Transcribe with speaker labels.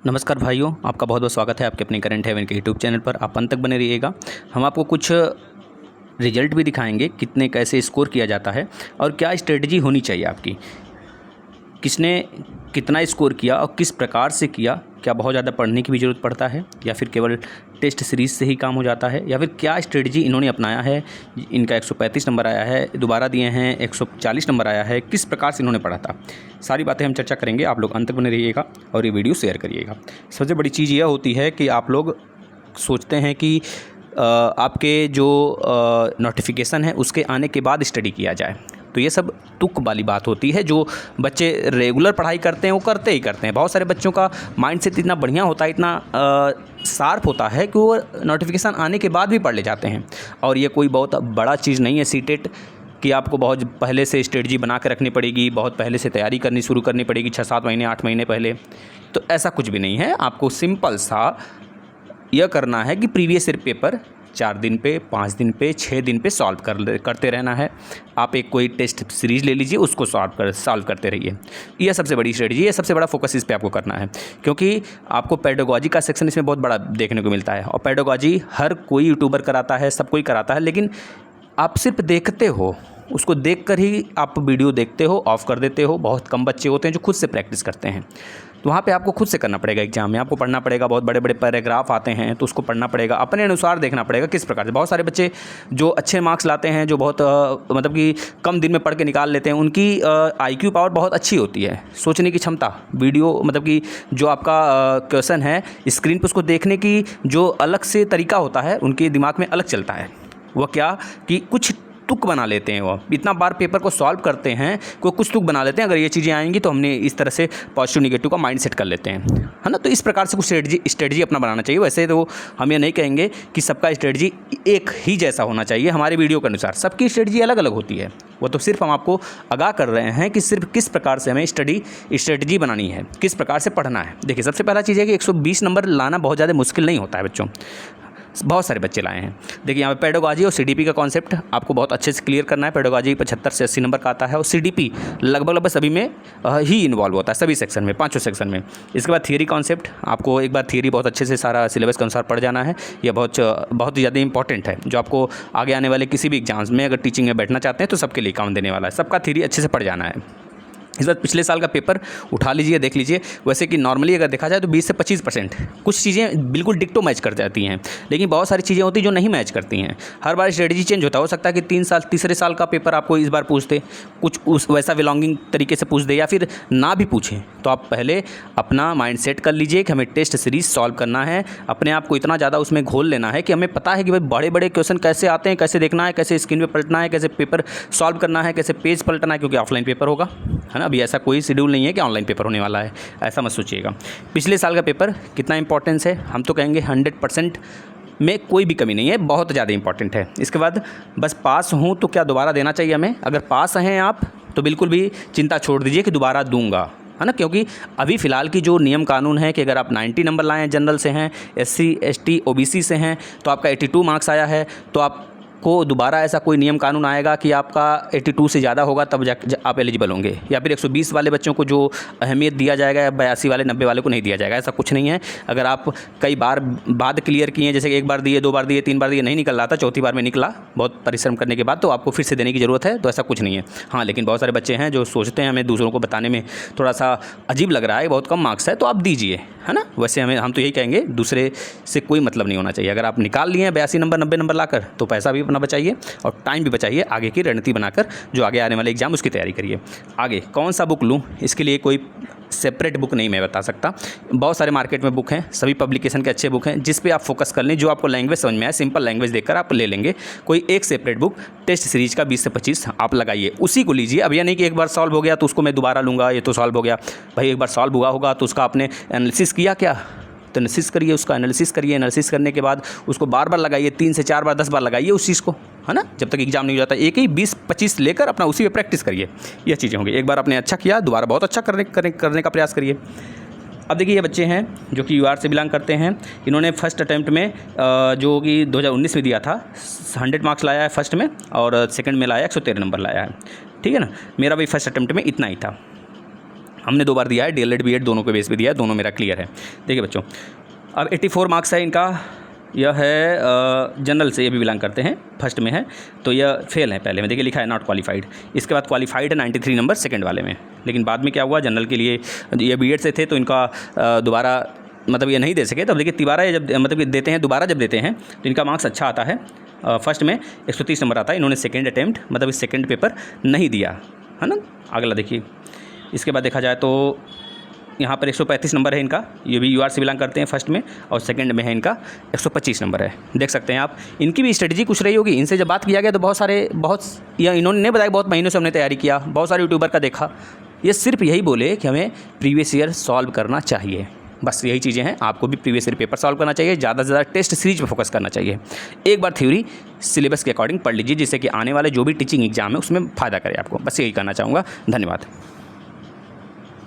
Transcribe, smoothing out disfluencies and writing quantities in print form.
Speaker 1: नमस्कार भाइयों, आपका बहुत बहुत स्वागत है आपके अपने करंट हेवन के यूट्यूब चैनल पर। आप अंत तक बने रहिएगा। हम आपको कुछ रिजल्ट भी दिखाएंगे, कितने कैसे स्कोर किया जाता है और क्या स्ट्रेटजी होनी चाहिए आपकी, किसने कितना स्कोर किया और किस प्रकार से किया, क्या बहुत ज़्यादा पढ़ने की भी ज़रूरत पड़ता है या फिर केवल टेस्ट सीरीज़ से ही काम हो जाता है, या फिर क्या स्ट्रेटजी इन्होंने अपनाया है। इनका 135 नंबर आया है, दोबारा दिए हैं 140 नंबर आया है, किस प्रकार से इन्होंने पढ़ा था, सारी बातें हम चर्चा करेंगे। आप लोग अंत तक बने रहिएगा और ये वीडियो शेयर करिएगा। सबसे बड़ी चीज़ यह होती है कि आप लोग सोचते हैं कि आपके जो नोटिफिकेशन है उसके आने के बाद स्टडी किया जाए, तो ये सब तुक वाली बात होती है। जो बच्चे रेगुलर पढ़ाई करते हैं वो करते ही करते हैं। बहुत सारे बच्चों का माइंडसेट इतना बढ़िया होता है, इतना शार्प होता है कि वो नोटिफिकेशन आने के बाद भी पढ़ ले जाते हैं। और ये कोई बहुत बड़ा चीज़ नहीं है सीटेट कि आपको बहुत पहले से स्ट्रेटजी बना के रखनी पड़ेगी, बहुत पहले से तैयारी करनी शुरू करनी पड़ेगी 6-7 महीने 8 महीने पहले। तो ऐसा कुछ भी नहीं है। आपको सिंपल सा यह करना है कि प्रीवियस ईयर पेपर 4 दिन पे, 5 दिन पे, 6 दिन पे सॉल्व करते रहना है। आप एक कोई टेस्ट सीरीज़ ले लीजिए, उसको सॉल्व करते रहिए। यह सबसे बड़ी स्ट्रेटजी है, सबसे बड़ा फोकस इस पे आपको करना है, क्योंकि आपको पेडागॉजी का सेक्शन इसमें बहुत बड़ा देखने को मिलता है। और पेडागॉजी हर कोई यूट्यूबर कराता है, सब कोई कराता है, लेकिन आप सिर्फ देखते हो, उसको देखकर ही आप वीडियो देखते हो, ऑफ कर देते हो। बहुत कम बच्चे होते हैं जो खुद से प्रैक्टिस करते हैं, तो वहाँ पे आपको खुद से करना पड़ेगा। एग्जाम में आपको पढ़ना पड़ेगा, बहुत बड़े बड़े पैराग्राफ आते हैं तो उसको पढ़ना पड़ेगा, अपने अनुसार देखना पड़ेगा किस प्रकार से। बहुत सारे बच्चे जो अच्छे मार्क्स लाते हैं, जो बहुत मतलब कि कम दिन में पढ़ के निकाल लेते हैं, उनकी IQ पावर बहुत अच्छी होती है, सोचने की क्षमता, वीडियो मतलब कि जो आपका क्वेश्चन है स्क्रीन पर उसको देखने की जो अलग से तरीका होता है, उनके दिमाग में अलग चलता है। वह क्या कि कुछ तुक बना लेते हैं। वो इतना बार पेपर को सॉल्व करते हैं कि वो कुछ तुक बना लेते हैं, अगर ये चीज़ें आएंगी तो हमने इस तरह से पॉजिटिव निगेटिव का माइंड सेट कर लेते हैं, है ना। तो इस प्रकार से कुछ स्ट्रेटजी अपना बनाना चाहिए। वैसे तो हम ये नहीं कहेंगे कि सबका स्ट्रेटजी एक ही जैसा होना चाहिए। हमारे वीडियो के अनुसार सबकी स्ट्रेटजी अलग अलग होती है। वो तो सिर्फ हम आपको आगाह कर रहे हैं कि सिर्फ किस प्रकार से हमें स्ट्रेटजी बनानी है, किस प्रकार से पढ़ना है। देखिए, सबसे पहला चीज़ है कि 120 नंबर लाना बहुत ज़्यादा मुश्किल नहीं होता है बच्चों, बहुत सारे बच्चे लाए हैं। देखिए, यहाँ पे पेडागॉजी और CDP का कॉन्सेप्ट आपको बहुत अच्छे से क्लियर करना है। पेडागॉजी 75 से 80 नंबर का आता है और CDP लगभग सभी में ही इन्वॉल्व होता है, सभी सेक्शन में, 5 सेक्शन में। इसके बाद थियरी कॉन्सेप्ट, आपको एक बार थियरी बहुत अच्छे से सारा सिलेबस के अनुसार पढ़ जाना है। यह बहुत ज़्यादा इंपॉर्टेंट है, जो आपको आगे आने वाले किसी भी एग्जाम्स में अगर टीचिंग में बैठना चाहते हैं तो सबके लिए काम देने वाला है। सबका थियरी अच्छे से पढ़ जाना है। इस बार पिछले साल का पेपर उठा लीजिए, देख लीजिए। वैसे कि नॉर्मली अगर देखा जाए तो 20 से 25% कुछ चीज़ें बिल्कुल डिक्टो मैच कर जाती हैं, लेकिन बहुत सारी चीज़ें होती हैं जो नहीं मैच करती हैं। हर बार स्ट्रेटजी चेंज होता है। हो सकता है कि 3 साल तीसरे साल का पेपर आपको इस बार पूछ दे, कुछ उस वैसा बिलोंगिंग तरीके से पूछ दे, या फिर ना भी पूछें। तो आप पहले अपना माइंड सेट कर लीजिए कि हमें टेस्ट सीरीज सॉल्व करना है। अपने आप को इतना ज़्यादा उसमें घोल लेना है कि हमें पता है कि भाई बड़े बड़े क्वेश्चन कैसे आते हैं, कैसे देखना है, कैसे स्क्रीन पर पलटना है, कैसे पेपर सॉल्व करना है, कैसे पेज पलटना है, क्योंकि ऑफलाइन पेपर होगा, है ना। अभी ऐसा कोई शेड्यूल नहीं है कि ऑनलाइन पेपर होने वाला है, ऐसा मत सोचिएगा। पिछले साल का पेपर कितना इंपॉर्टेंस है, हम तो कहेंगे 100% में कोई भी कमी नहीं है, बहुत ज़्यादा इंपॉर्टेंट है। इसके बाद बस पास हूँ तो क्या दोबारा देना चाहिए हमें? अगर पास हैं आप तो बिल्कुल भी चिंता छोड़ दीजिए कि दोबारा दूंगा, है ना। क्योंकि अभी फ़िलहाल की जो नियम कानून है कि अगर आप 90 नंबर लाए हैं, जनरल से हैं, SC ST OBC से हैं, तो आपका 82 मार्क्स आया है, तो आप को दोबारा ऐसा कोई नियम कानून आएगा कि आपका 82 से ज़्यादा होगा तब आप एलिजिबल होंगे, या फिर 120 वाले बच्चों को जो अहमियत दिया जाएगा, या 82 वाले 90 वाले को नहीं दिया जाएगा, ऐसा कुछ नहीं है। अगर आप कई बार बाद क्लियर किए हैं, जैसे कि 1 बार दिए, 2 बार दिए, 3 बार दिए, नहीं निकल रहा था, चौथी बार में निकला बहुत परिश्रम करने के बाद, तो आपको फिर से देने की ज़रूरत है, तो ऐसा कुछ नहीं है। हाँ, लेकिन बहुत सारे बच्चे हैं जो सोचते हैं हमें दूसरों को बताने में थोड़ा सा अजीब लग रहा है, बहुत कम मार्क्स है, तो आप दीजिए, है ना। वैसे हम तो यही कहेंगे, दूसरे से कोई मतलब नहीं होना चाहिए। अगर आप निकाल लिए हैं 82 नंबर 90 नंबर लाकर, तो पैसा भी अपना बचाइए और टाइम भी बचाइए, आगे की रणनीति बनाकर जो आगे आने वाले एग्जाम उसकी तैयारी करिए। आगे कौन सा बुक लूँ, इसके लिए कोई सेपरेट बुक नहीं मैं बता सकता। बहुत सारे मार्केट में बुक हैं, सभी पब्लिकेशन के अच्छे बुक हैं, जिस पे आप फोकस कर लें, जो आपको लैंग्वेज समझ में आए, सिंपल लैंग्वेज देखकर आप ले लेंगे। कोई एक सेपरेट बुक टेस्ट सीरीज का 20 से 25 आप लगाइए, उसी को लीजिए। अब यह नहीं कि एक बार सॉल्व हो गया तो उसको मैं दोबारा लूँगा, ये तो सॉल्व हो गया। भाई एक बार सॉल्व हुआ होगा तो उसका आपने एनालिसिस किया क्या, तो एनालिसिस करिए, उसका एनालिसिस करिए। एनालिसिस करने के बाद उसको बार बार लगाइए, 3 से 4 बार 10 बार लगाइए उस चीज़ को, है ना। जब तक एग्जाम नहीं हो जाता, एक ही 20-25 लेकर अपना उसी पे प्रैक्टिस करिए। यह चीज़ें होंगी। एक बार आपने अच्छा किया, दोबारा बहुत अच्छा करने का प्रयास करिए। अब देखिए, ये बच्चे हैं जो कि UR से बिलोंग करते हैं। इन्होंने फर्स्ट अटैम्प्ट में जो कि 2019 में दिया था, 100 मार्क्स लाया है फर्स्ट में, और सेकंड में लाया 113 नंबर लाया है, ठीक है ना। मेरा भी फर्स्ट अटैम्प्ट में इतना ही था। हमने 2 बार दिया है, DLED BEd दोनों के बेस पे दिया है, दोनों मेरा क्लियर है। देखिए बच्चों, अब 84 मार्क्स है इनका। यह है जनरल से, ये भी बिलोंग करते हैं, फर्स्ट में है, तो यह फेल है पहले में। देखिए लिखा है नॉट क्वालिफाइड। इसके बाद क्वालिफाइड है 93 नंबर सेकंड वाले में। लेकिन बाद में क्या हुआ, जनरल के लिए ये BEd से थे तो इनका दोबारा मतलब ये नहीं दे सके। तब देखिए तिबारा जब मतलब ये देते हैं, दोबारा जब देते हैं तो इनका मार्क्स अच्छा आता है। फर्स्ट में 130 नंबर आता है। इन्होंने सेकेंड अटैम्प्ट मतलब इस सेकेंड पेपर नहीं दिया है ना। अगला देखिए, इसके बाद देखा जाए तो यहाँ पर 135 नंबर है इनका। ये भी UR से बिलोंग करते हैं फर्स्ट में, और सेकंड में है इनका 125 नंबर है। देख सकते हैं आप, इनकी भी स्ट्रेटजी कुछ रही होगी। इनसे जब बात किया गया तो या इन्होंने नहीं बताया, बहुत महीनों से हमने तैयारी किया, बहुत सारे यूट्यूबर का देखा, ये सिर्फ यही बोले कि हमें प्रीवियस ईयर सॉल्व करना चाहिए। बस यही चीज़ें हैं। आपको भी प्रीवियस ईयर पेपर सॉल्व करना चाहिए, ज़्यादा से ज़्यादा टेस्ट सीरीज पर फोकस करना चाहिए। एक बार थ्योरी सिलेबस के अकॉर्डिंग पढ़ लीजिए, जिससे कि आने वाले जो भी टीचिंग एग्जाम है उसमें फ़ायदा करे आपको। बस यही कहना चाहूँगा। धन्यवाद।